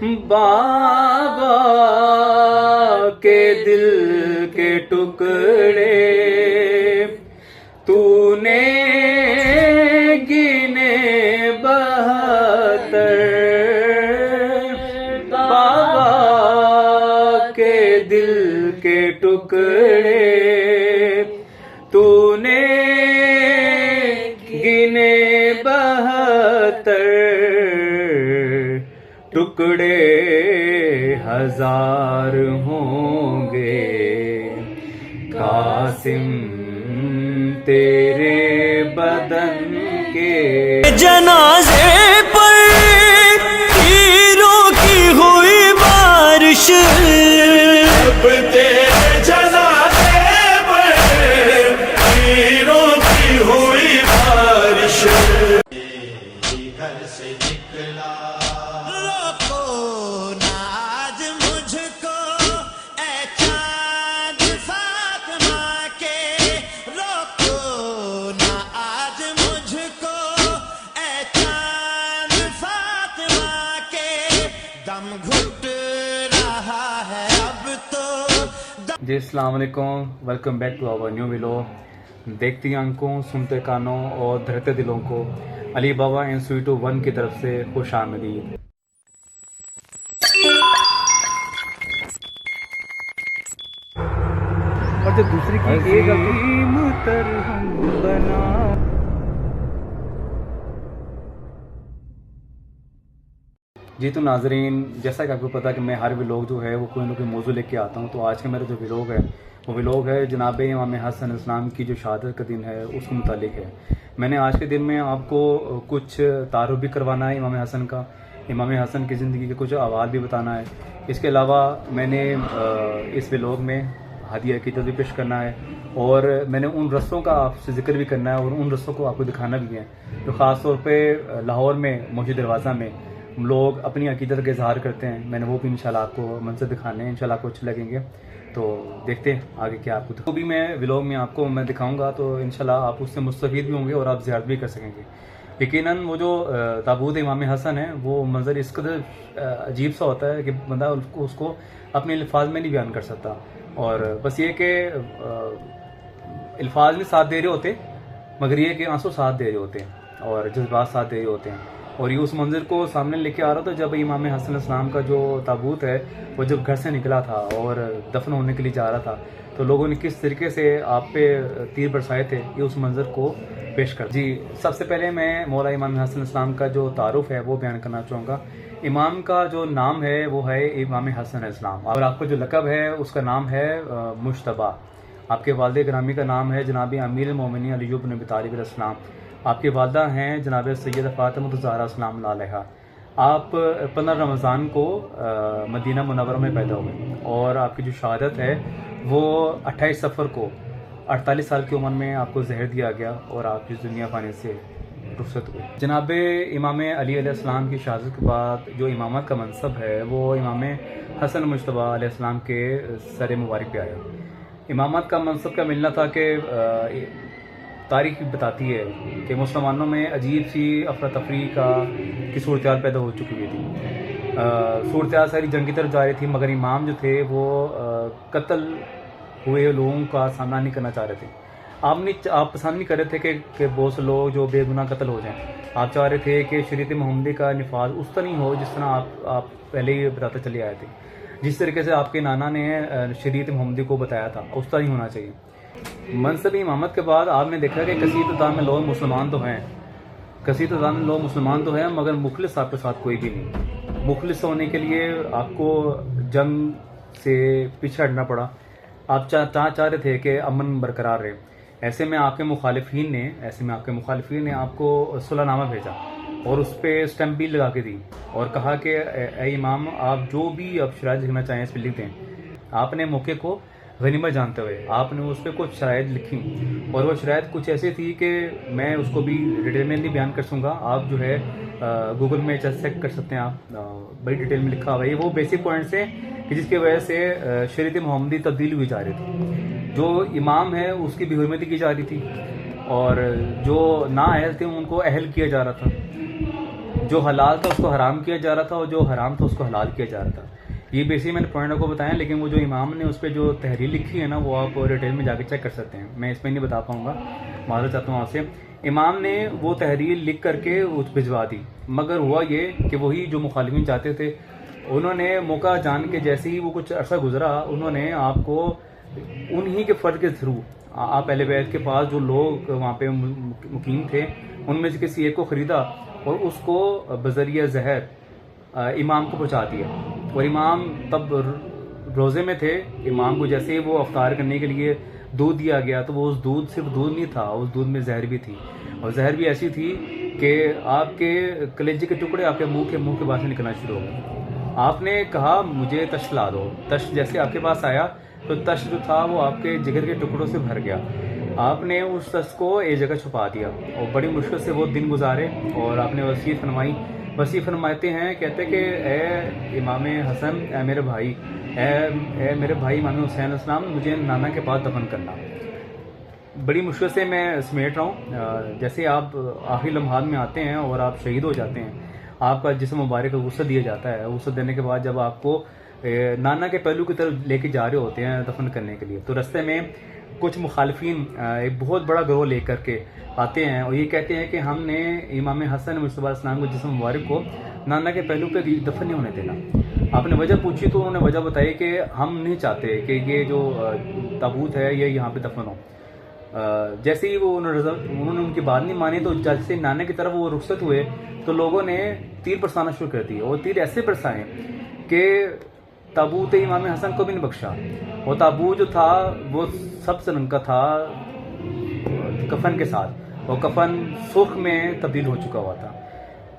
بابا کے دل کے ٹکڑے تو نے گنے 72 بابا کے دل کے ٹکڑے تو نے گنے 72 ٹکڑے 1000 ہوں گے قاسم تیرے بدن کے جنازے پر تیروں کی ہوئی بارش اب تیرے جنازے پر تیروں کی ہوئی بارش گھر سے نکلا روکو نہ آج مجھ کو اے چاند فاطمہ کے روکو نہ آج مجھ کو اے چاند فاطمہ کے دم گھٹ رہا ہے اب تو جی السلام علیکم، welcome back to our new vlog. دیکھتی آنکھوں، سنتے کانوں اور دھڑکتے دلوں کو علی بابا انسٹیٹیوٹ 1 کی طرف سے خوش آمدید۔ اور جب دوسری کی عظیم ترہم بنا جی تو ناظرین، جیسا کہ آپ کو پتا کہ میں ہر ویلوگ جو ہے وہ کوئی نہ کوئی موضوع لے کے آتا ہوں، تو آج کا میرا جو ویلوگ ہے وہ ویلوگ ہے جناب امام حسن علیہ السلام کی جو شہادت کا دن ہے اس کے متعلق ہے۔ میں نے آج کے دن میں آپ کو کچھ تعارف بھی کروانا ہے امام حسن کا، امام حسن کی زندگی کے کچھ احوال بھی بتانا ہے۔ اس کے علاوہ میں نے اس ویلوگ میں ہدیہ عقیدت بھی پیش کرنا ہے، اور میں نے ان رسوں کا آپ سے ذکر بھی کرنا ہے اور ان رسوں کو آپ کو دکھانا بھی ہے جو خاص طور پہ لاہور میں مسجد دروازہ میں لوگ اپنی عقیدت کا اظہار کرتے ہیں۔ میں نے وہ بھی انشاءاللہ آپ کو منظر دکھانے ہیں، انشاءاللہ آپ کو اچھے لگیں گے، تو دیکھتے ہیں آگے کیا آپ کو وہ بھی میں ویلوگ میں آپ کو میں دکھاؤں گا، تو انشاءاللہ آپ اس سے مستفید بھی ہوں گے اور آپ زیارت بھی کر سکیں گے۔ یقیناً وہ جو تابوت امام حسن ہے وہ منظر اس قدر عجیب سا ہوتا ہے کہ بندہ اس کو اپنے الفاظ میں نہیں بیان کر سکتا، اور بس یہ کہ الفاظ بھی ساتھ دے رہے ہوتے مگر یہ کہ آنسو ساتھ دے رہے ہوتے ہیں اور جذبات ساتھ دے رہے ہوتے ہیں۔ اور یہ اس منظر کو سامنے لے کے آ رہا تھا جب امام حسن علیہ السلام کا جو تابوت ہے وہ جب گھر سے نکلا تھا اور دفن ہونے کے لیے جا رہا تھا، تو لوگوں نے کس طریقے سے آپ پہ تیر برسائے تھے، یہ اس منظر کو پیش کر جی سب سے پہلے میں مولا امام حسن علیہ السلام کا جو تعارف ہے وہ بیان کرنا چاہوں گا۔ امام کا جو نام ہے وہ ہے امام حسن علیہ السلام، اور آپ کا جو لقب ہے اس کا نام ہے مجتبیٰ۔ آپ کے والد گرامی کا نام ہے جناب امیر المومنین علی بن ابی طالب علیہ السلام۔ آپ کی والدہ ہیں جناب سیدہ فاطمہ الزہرا السلام علیہا۔ آپ 15 رمضان کو مدینہ منورہ میں پیدا ہوئے، اور آپ کی جو شہادت ہے وہ 28 صفر کو 48 سال کی عمر میں آپ کو زہر دیا گیا اور آپ اس دنیا فانی سے رخصت ہوئے۔ جناب امام علی علیہ السلام کی شہادت کے بعد جو امامت کا منصب ہے وہ امام حسن مجتبیٰ علیہ السلام کے سر مبارک پہ آیا۔ امامت کا منصب کا ملنا تھا کہ تاریخ بتاتی ہے کہ مسلمانوں میں عجیب سی افراتفری کی صورتحال پیدا ہو چکی ہوئی تھی، صورتحال ساری جنگ کی طرف جا رہی تھی، مگر امام جو تھے وہ قتل ہوئے لوگوں کا سامنا نہیں کرنا چاہ رہے تھے۔ آپ پسند نہیں کر رہے تھے کہ بہت سے لوگ جو بے گناہ قتل ہو جائیں، آپ چاہ رہے تھے کہ شریعت محمدی کا نفاذ اس طرح نہیں ہو جس طرح آپ پہلے ہی بتاتے چلے آئے تھے، جس طریقے سے آپ کے نانا نے شریعت محمدی کو بتایا تھا اس طرح ہی ہونا چاہیے۔ منصب امامت کے بعد آپ نے دیکھا کہ کثیر تعداد میں لوگ مسلمان تو ہیں، مگر مخلص آپ کے ساتھ کوئی بھی نہیں۔ مخلص ہونے کے لیے آپ کو جنگ سے پیچھے ہٹنا پڑا، آپ چاہ رہے تھے کہ امن برقرار رہے، ایسے میں آپ کے مخالفین نے آپ کو صلح نامہ بھیجا اور اس پہ اسٹمپ بھی لگا کے دی اور کہا کہ اے امام آپ جو بھی اب شرائط لکھنا چاہیں اس پہ لکھ دیں۔ آپ نے موقع کو غنیمت جانتے ہوئے آپ نے اس پہ کچھ شرائط لکھی، اور وہ شرائط کچھ ایسی تھی کہ میں اس کو بھی ڈیٹیل میں نہیں بیان کر سکوں گا، آپ جو ہے گوگل میں چیک کر سکتے ہیں، آپ بڑی ڈیٹیل میں لکھا ہوا ہے۔ وہ بیسک پوائنٹس ہیں کہ جس کی وجہ سے شریعت محمدی تبدیل ہوئی جا رہی تھی، جو امام ہے اس کی بے حرمتی کی جا رہی تھی، اور جو نااہل تھے ان کو اہل کیا جا رہا تھا، جو حلال تھا اس کو حرام کیا جا رہا تھا اور جو حرام تھا اس کو حلال کیا جا رہا تھا. یہ بیسکلی میں نے پوائنٹ آپ کو بتایا, لیکن وہ جو امام نے اس پہ جو تحریر لکھی ہے نا وہ آپ ریٹیل میں جا کے چیک کر سکتے ہیں, میں اس پہ نہیں بتا پاؤں گا, معذرت چاہتا ہوں آپ سے. امام نے وہ تحریر لکھ کر کے بھجوا دی, مگر ہوا یہ کہ وہی جو مخالفین چاہتے تھے انہوں نے موقع جان کے جیسے ہی وہ کچھ عرصہ گزرا انہوں نے آپ کو انہی کے فرد کے تھرو آپ اہل بیت کے پاس جو لوگ وہاں پہ مقیم تھے ان میں سے کسی ایک کو خریدا اور اس کو بذریعہ زہر امام کو پہنچا دیا. اور امام تب روزے میں تھے, امام کو جیسے ہی وہ افطار کرنے کے لیے دودھ دیا گیا تو وہ اس دودھ صرف دودھ نہیں تھا, اس دودھ میں زہر بھی تھی, اور زہر بھی ایسی تھی کہ آپ کے کلیجے کے ٹکڑے آپ کے منہ کے باہر سے نکلنا شروع ہو گئے. آپ نے کہا مجھے تش لا دو. تش جیسے آپ کے پاس آیا تو تش جو تھا وہ آپ کے جگر کے ٹکڑوں سے بھر گیا. آپ نے اس تش کو ایک جگہ چھپا دیا اور بڑی مشکل سے وہ دن گزارے, اور آپ نے وصیت فرمائی. وصیت فرماتے ہیں, کہتے کہ اے امام حسن, اے میرے بھائی, اے میرے بھائی امام حسین علیہ السلام, مجھے نانا کے پاس دفن کرنا. بڑی مشکل سے میں سمیٹ رہا ہوں. جیسے آپ آخری لمحات میں آتے ہیں اور آپ شہید ہو جاتے ہیں, آپ کا جسم مبارک کو غسل دیا جاتا ہے. غسل دینے کے بعد جب آپ کو نانا کے پہلو کی طرف لے کے جا رہے ہوتے ہیں دفن کرنے کے لیے, تو رستے میں کچھ مخالفین ایک بہت بڑا گروہ لے کر کے آتے ہیں اور یہ کہتے ہیں کہ ہم نے امام حسن مصطفیٰ علیہ السلام کو جسم مبارک کو نانا کے پہلو پہ دفن نہیں ہونے دینا. آپ نے وجہ پوچھی تو انہوں نے وجہ بتائی کہ ہم نہیں چاہتے کہ یہ جو تابوت ہے یہ یہاں پہ دفن ہو. جیسے ہی وہ انہوں نے ان کی بات نہیں مانی تو جیسے نانا کی طرف وہ رخصت ہوئے تو لوگوں نے تیر برسانا شروع کر دی, اور تیر ایسے برسائے کہ تابوت امام حسن کو بھی نہیں بخشا. وہ تابوت جو تھا وہ سبز رنگ کا تھا کفن کے ساتھ, اور کفن سرخ میں تبدیل ہو چکا ہوا تھا.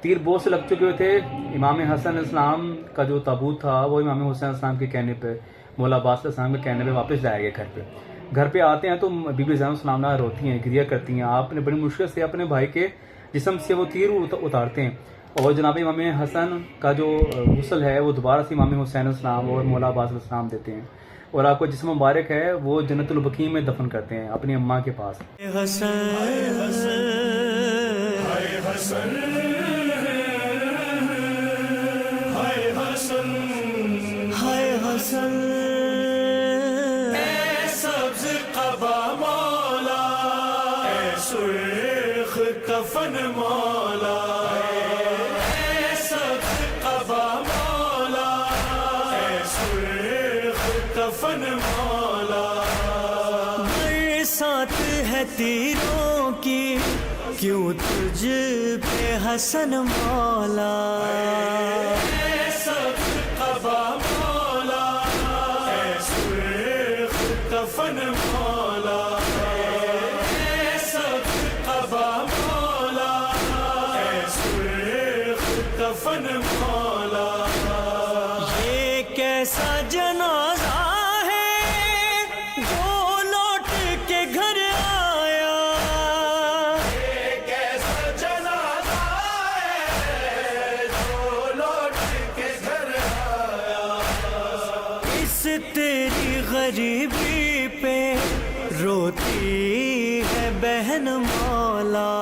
تیر بہت سے لگ چکے ہوئے تھے. امام حسن علیہ السلام کا جو تابوت تھا وہ امام حسین علیہ السلام کے کہنے پہ, مولا عباس علیہ السلام کے کہنے پہ واپس لایا گیا گھر پہ. گھر پہ آتے ہیں تو بی بی زینب السلام روتی ہیں, گریہ کرتی ہیں. آپ نے بڑی مشکل سے اپنے بھائی کے جسم سے وہ تیر اتارتے ہیں, اور جناب امام حسن کا جو غسل ہے وہ دوبارہ سے امام حسین علیہ السلام اور مولا عباس علیہ السلام دیتے ہیں, اور آپ کو جسم مبارک ہے وہ جنت البقیع میں دفن کرتے ہیں اپنی اماں کے پاس. کفن مولا, اے سبز قبا مولا, اے سرخ کفن مولا. برسات ہے تیروں کی کیوں تجھ پہ حسن مولا, اے سبز قبا مولا, اے سرخ کفن مولا. کفن مولا, یہ کیسا جنازہ ہے جو لوٹ کے گھر آیا, یہ کیسا جنازہ ہے جو لوٹ کے گھر آیا. اس تیری غریبی پہ روتی ہے بہن مولا,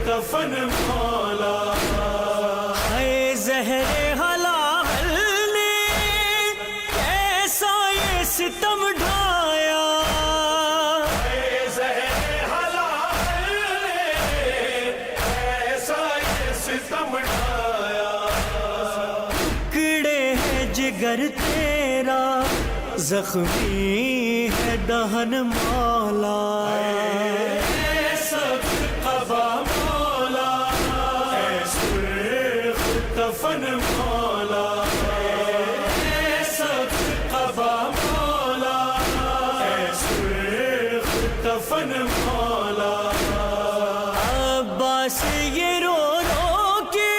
کفن مولا. ہے زہر حلال نے کیسا یہ ستم ڈھایا, ہے زہر حلال نے کیسا یہ ستم ڈھایا. ٹکڑے ہے جگر تیرا زخمی ہے دہن مولا, کفن مولا, اے سبز قبا مولا, اے سرخ کفن مولا. عباس یہ رو رو کے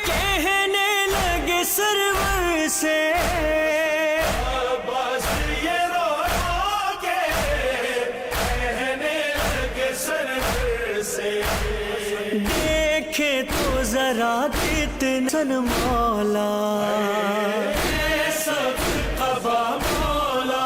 کہنے لگے سرور سے, عباس یہ رو رو کے کہنے لگے سرور سے. دیکھے تو ذرا کتن مولا, اے سبز قبا مولا,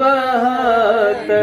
72,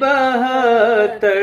72,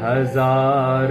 1000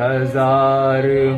1000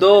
2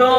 2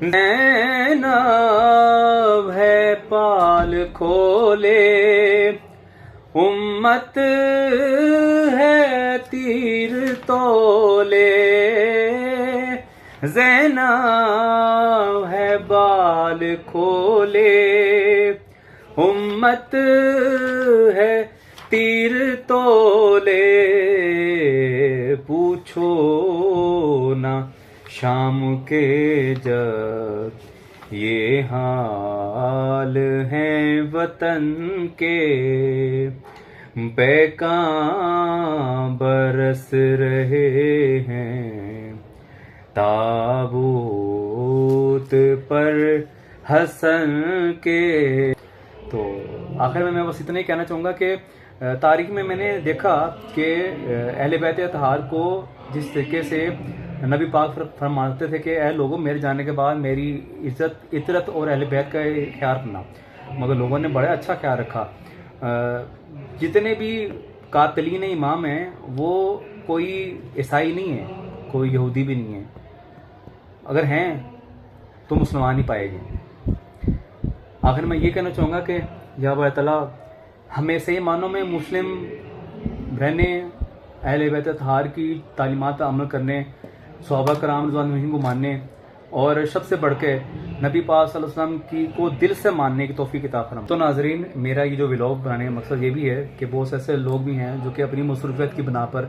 زینب ہے پال کھولے، امت ہے تیر تولے، زینب ہے بال کھولے، امت ہے تیر تولے، پوچھو نہ شام کے جب یہ حال ہیں وطن کے، پیکاں برس رہے ہیں تابوت پر حسن کے۔ تو آخر میں بس اتنا ہی کہنا چاہوں گا کہ تاریخ میں میں نے دیکھا کہ اہل بیت اطہار کو جس طریقے سے نبی پاک فرماتے تھے کہ اے لوگوں میرے جانے کے بعد میری عزت عطرت اور اہل بیت کا خیال رکھنا، مگر لوگوں نے بڑا اچھا خیال رکھا۔ جتنے بھی قاتلین امام ہیں وہ کوئی عیسائی نہیں ہے، کوئی یہودی بھی نہیں ہے، اگر ہیں تو مسلمان ہی پائے گے۔ آخر میں یہ کہنا چاہوں گا کہ یا اللہ تعالیٰ ہمیں صحیح معنوں میں مسلم رہنے، اہل بیت اطہار کی تعلیمات پر عمل کرنے، صحابہ کرام رضوان اللہ کو ماننے، اور سب سے بڑھ کے نبی پاک صلی اللہ علیہ وسلم کی کو دل سے ماننے کی توفیق عطا فرمائے۔ تو ناظرین، میرا یہ جو ولاگ بنانے کا مقصد یہ بھی ہے کہ بہت سے ایسے لوگ بھی ہیں جو کہ اپنی مصروفیت کی بنا پر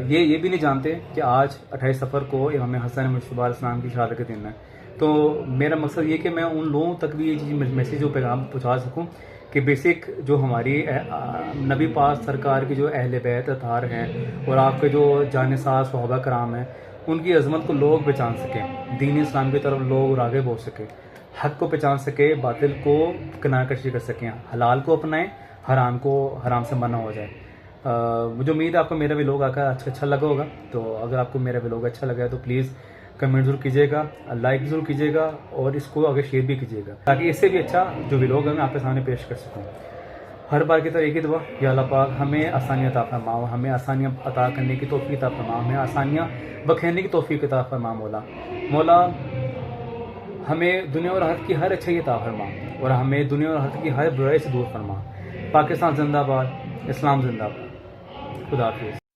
یہ بھی نہیں جانتے کہ آج 28 صفر کو امام حسن مجتبیٰ علیہ السلام کی شہادت کا دن ہے۔ تو میرا مقصد یہ کہ میں ان لوگوں تک بھی یہ میسیج و پیغام پہنچا سکوں کہ بیسک جو ہماری نبی پاک سرکار کی جو اہل بیت اطہار ہیں اور آپ کے جو جانثار صحابہ کرام ہیں، ان کی عظمت کو لوگ پہچان سکیں، دین اسلام کی طرف لوگ آگے بڑھ سکیں، حق کو پہچان سکے، باطل کو کنارہ کشی کر سکیں، حلال کو اپنائیں، حرام کو حرام سے منع ہو جائے۔ مجھے امید ہے آپ کو میرا ولاگ اچھا لگا ہوگا۔ تو اگر آپ کو میرا ولاگ اچھا لگا ہے تو پلیز کمنٹ ضرور کیجیے گا، لائک ضرور کیجیے گا، اور اس کو آگے شیئر بھی کیجیے گا تاکہ اس سے بھی اچھا جو ولاگ ہے میں آپ کے سامنے پیش کر سکوں۔ ہر بار کی طرح ایک ہی دعا، یا اللہ پاک ہمیں آسانیاں عطا فرماؤ، ہمیں آسانیاں عطا کرنے کی توفیق عطا فرماؤ، ہمیں آسانیاں بکھیرنے کی توفیق عطا فرما۔ مولا ہمیں دنیا اور آخرت کی ہر اچھائی عطا فرما، اور ہمیں دنیا اور آخرت کی ہر برائی سے دور فرما۔ پاکستان زندہ باد، اسلام زندہ باد، خدا حافظ۔